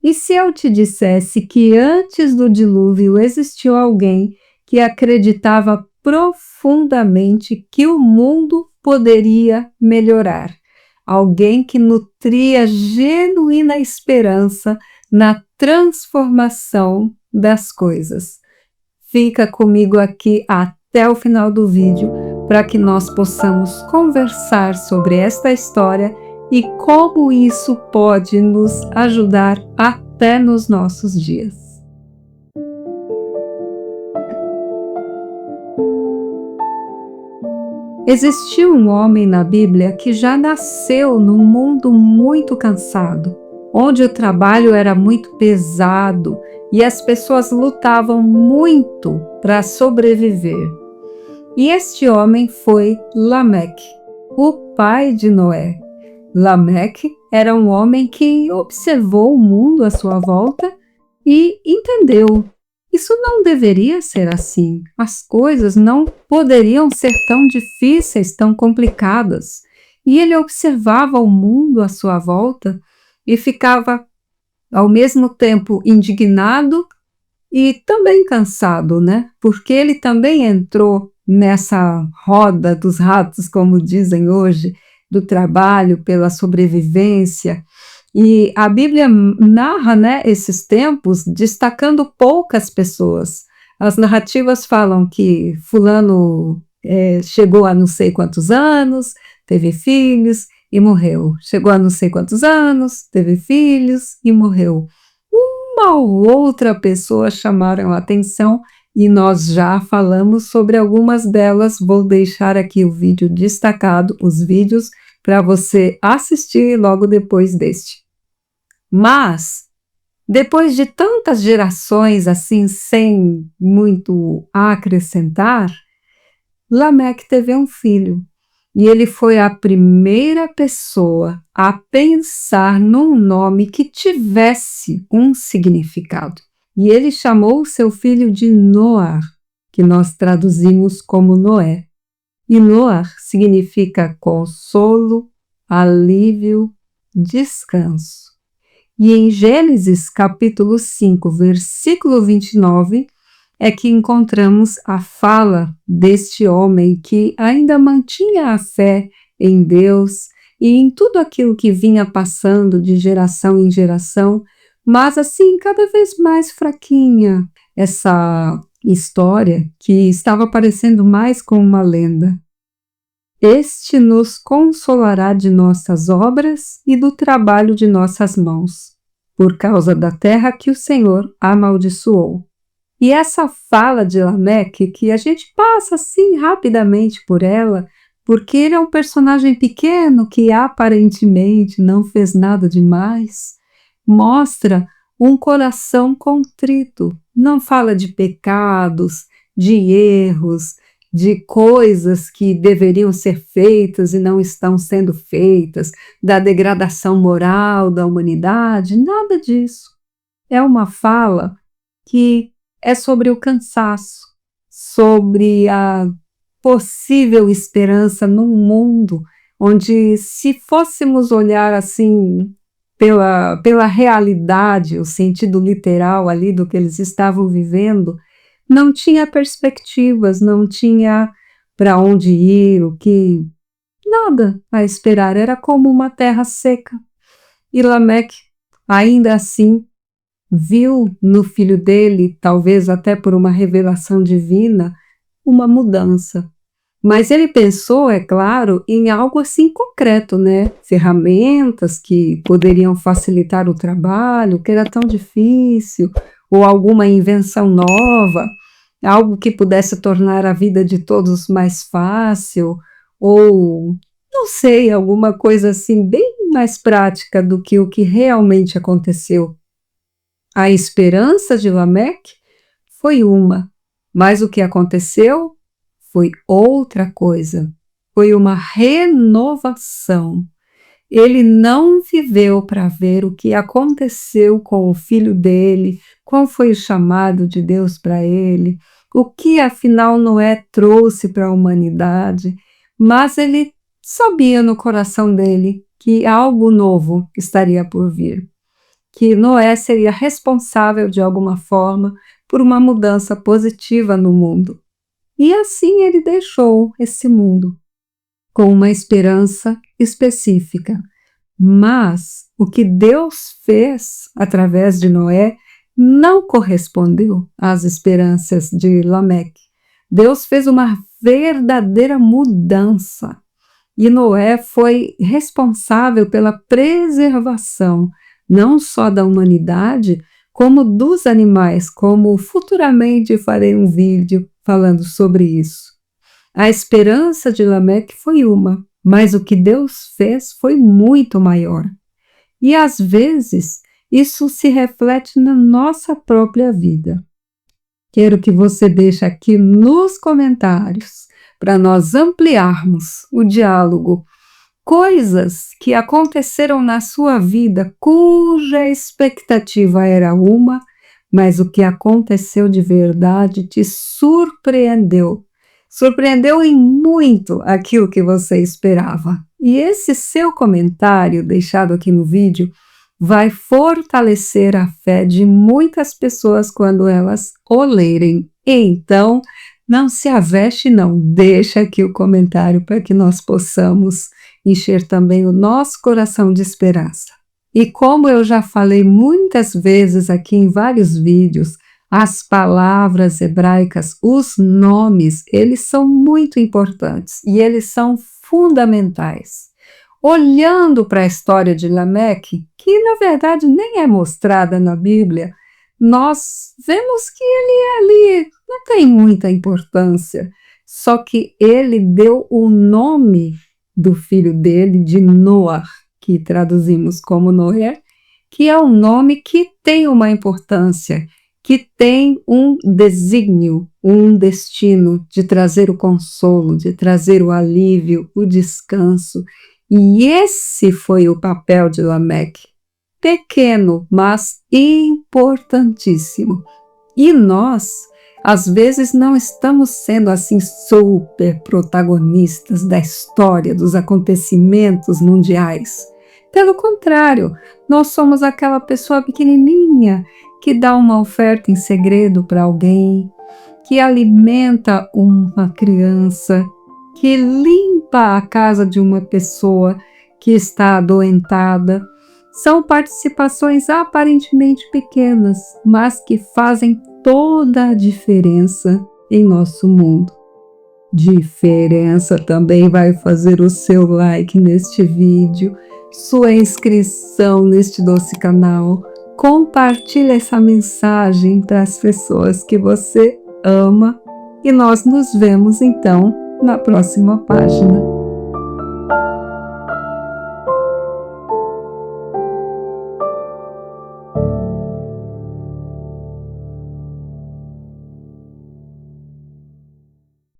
E se eu te dissesse que antes do dilúvio existiu alguém que acreditava profundamente que o mundo poderia melhorar? Alguém que nutria genuína esperança na transformação das coisas. Fica comigo aqui até o final do vídeo para que nós possamos conversar sobre esta história e como isso pode nos ajudar até nos nossos dias. Existiu um homem na Bíblia que já nasceu num mundo muito cansado, onde o trabalho era muito pesado e as pessoas lutavam muito para sobreviver. E este homem foi Lameque, o pai de Noé. Lameque era um homem que observou o mundo à sua volta e entendeu. Isso não deveria ser assim. As coisas não poderiam ser tão difíceis, tão complicadas. E ele observava o mundo à sua volta e ficava, ao mesmo tempo, indignado e também cansado, né? Porque ele também entrou nessa roda dos ratos, como dizem hoje, do trabalho pela sobrevivência. E a Bíblia narra, né, esses tempos destacando poucas pessoas. As narrativas falam que fulano chegou a não sei quantos anos, teve filhos e morreu. Chegou a não sei quantos anos, teve filhos e morreu. Uma ou outra pessoa chamaram a atenção e nós já falamos sobre algumas delas. Vou deixar aqui o vídeo destacado, os vídeos, para você assistir logo depois deste. Mas, depois de tantas gerações assim, sem muito a acrescentar, Lameque teve um filho. E ele foi a primeira pessoa a pensar num nome que tivesse um significado. E ele chamou o seu filho de Noar, que nós traduzimos como Noé. E Noar significa consolo, alívio, descanso. E em Gênesis capítulo 5, versículo 29, é que encontramos a fala deste homem que ainda mantinha a fé em Deus e em tudo aquilo que vinha passando de geração em geração, mas assim cada vez mais fraquinha essa história que estava parecendo mais como uma lenda. Este nos consolará de nossas obras e do trabalho de nossas mãos, por causa da terra que o Senhor amaldiçoou. E essa fala de Lameque, que a gente passa assim rapidamente por ela, porque ele é um personagem pequeno que aparentemente não fez nada demais, mostra um coração contrito. Não fala de pecados, de erros, de coisas que deveriam ser feitas e não estão sendo feitas, da degradação moral da humanidade, nada disso. É uma fala que é sobre o cansaço, sobre a possível esperança num mundo onde, se fôssemos olhar assim pela realidade, o sentido literal ali do que eles estavam vivendo, não tinha perspectivas, não tinha para onde ir, o que nada a esperar, era como uma terra seca. E Lameque, ainda assim, viu no filho dele, talvez até por uma revelação divina, uma mudança. Mas ele pensou, é claro, em algo assim concreto, né? Ferramentas que poderiam facilitar o trabalho, que era tão difícil, ou alguma invenção nova, algo que pudesse tornar a vida de todos mais fácil, ou, não sei, alguma coisa assim bem mais prática do que o que realmente aconteceu. A esperança de Lameque foi uma, mas o que aconteceu foi outra coisa. Foi uma renovação. Ele não viveu para ver o que aconteceu com o filho dele, qual foi o chamado de Deus para ele, o que afinal Noé trouxe para a humanidade, mas ele sabia no coração dele que algo novo estaria por vir, que Noé seria responsável de alguma forma por uma mudança positiva no mundo. E assim ele deixou esse mundo, com uma esperança específica. Mas o que Deus fez através de Noé não correspondeu às esperanças de Lameque. Deus fez uma verdadeira mudança. E Noé foi responsável pela preservação não só da humanidade, como dos animais, como futuramente farei um vídeo falando sobre isso. A esperança de Lameque foi uma, mas o que Deus fez foi muito maior. E às vezes isso se reflete na nossa própria vida. Quero que você deixe aqui nos comentários para nós ampliarmos o diálogo. Coisas que aconteceram na sua vida cuja expectativa era uma, mas o que aconteceu de verdade te surpreendeu. Surpreendeu em muito aquilo que você esperava. E esse seu comentário deixado aqui no vídeo vai fortalecer a fé de muitas pessoas quando elas o lerem. Então, não se aveste não, deixa aqui o comentário para que nós possamos encher também o nosso coração de esperança. E como eu já falei muitas vezes aqui em vários vídeos, as palavras hebraicas, os nomes, eles são muito importantes e eles são fundamentais. Olhando para a história de Lameque, que na verdade nem é mostrada na Bíblia, nós vemos que ele ali não tem muita importância, só que ele deu o nome do filho dele de Noar, que traduzimos como Noé, que é um nome que tem uma importância, que tem um desígnio, um destino de trazer o consolo, de trazer o alívio, o descanso. E esse foi o papel de Lameque. Pequeno, mas importantíssimo. E nós, às vezes, não estamos sendo assim super protagonistas da história, dos acontecimentos mundiais. Pelo contrário, nós somos aquela pessoa pequenininha que dá uma oferta em segredo para alguém, que alimenta uma criança, que limpa a casa de uma pessoa que está adoentada. São participações aparentemente pequenas, mas que fazem toda a diferença em nosso mundo. Diferença também vai fazer o seu like neste vídeo, sua inscrição neste doce canal. Compartilhe essa mensagem para as pessoas que você ama e nós nos vemos então na próxima página.